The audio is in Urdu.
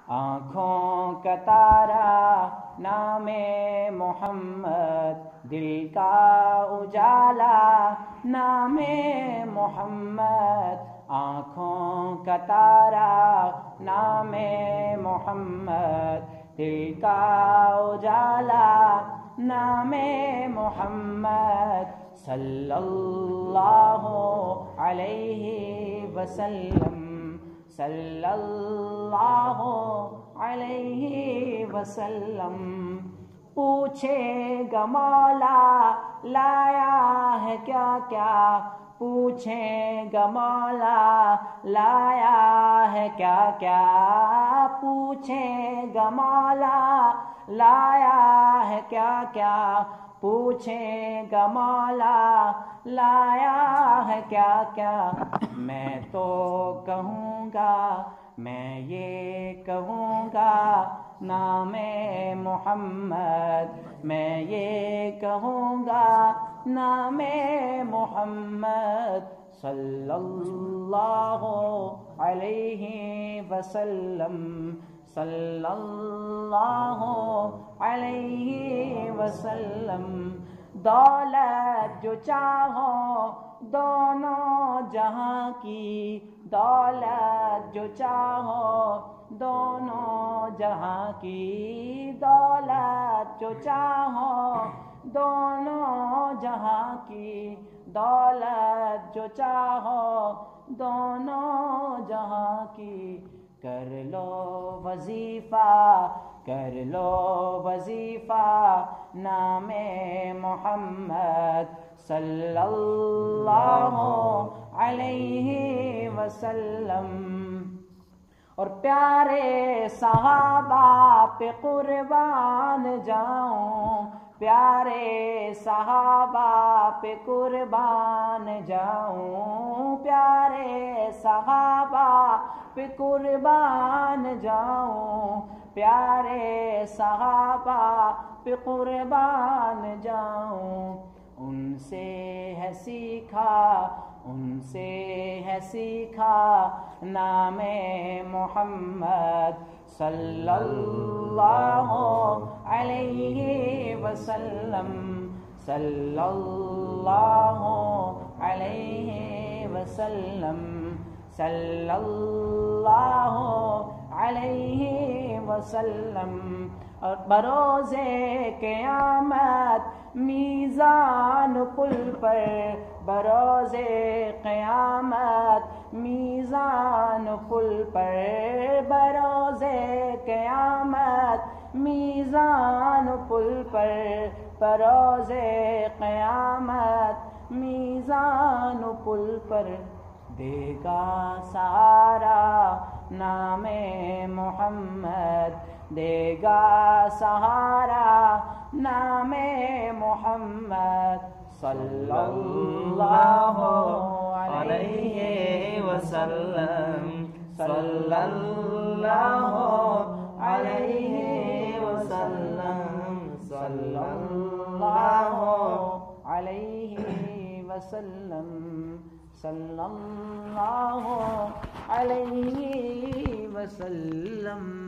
آنکھوں کا تارا نام محمد، دل کا اجالا نام محمد، آنکھوں کا تارا نام محمد، دل کا اجالا نام محمد، صلی اللہ علیہ وسلم، صلی اللہ علیہ وسلم۔ پوچھے گا مولا لایا ہے کیا کیا، پوچھیں گا مولا لایا ہے کیا کیا، پوچھیں گا مولا لایا ہے کیا کیا، پوچھیں گا مولا لایا ہے کیا کیا۔ میں تو کہوں گا، میں یہ کہوں گا نام محمد، میں یہ کہوں گا نام محمد، صلی اللہ علیہ وسلم، صلی اللہ علیہ وسلم۔ دولت جو چاہو دونوں جہاں کی، دولت جو چاہو دونوں جہاں کی، دولت جو چاہو دونوں جہاں کی، دولت جو چاہو دونوں جہاں کی۔ کر لو وظیفہ، کر لو وظیفہ نام محمد، صلی اللہ علیہ وسلم۔ اور پیارے صحابہ پہ قربان جاؤں، پیارے صحابہ پہ قربان جاؤں، پیارے صحابہ پہ قربان جاؤں، پیارے صحابہ پہ قربان جاؤں۔ ان سے ہے سیکھا، ان سے ہے سیکھا نام محمد، صلی اللہ علیہ وسلم، صلی اللہ علیہ وسلم، صلی اللہ علیہ وسلم۔ اور بروز قیامت میزان پل پر، بروز قیامت میزان پل پر، بروز قیامت میزان پل پر، بروز قیامت میزان پل پر، دے گا سہارا نام محمد، دے گا سہارا نام محمد، صلی اللہ علیہ وسلم، صلی اللہ علیہ وسلم، صلی اللہ علیہ وسلم، صلی اللہ علیہ وسلم۔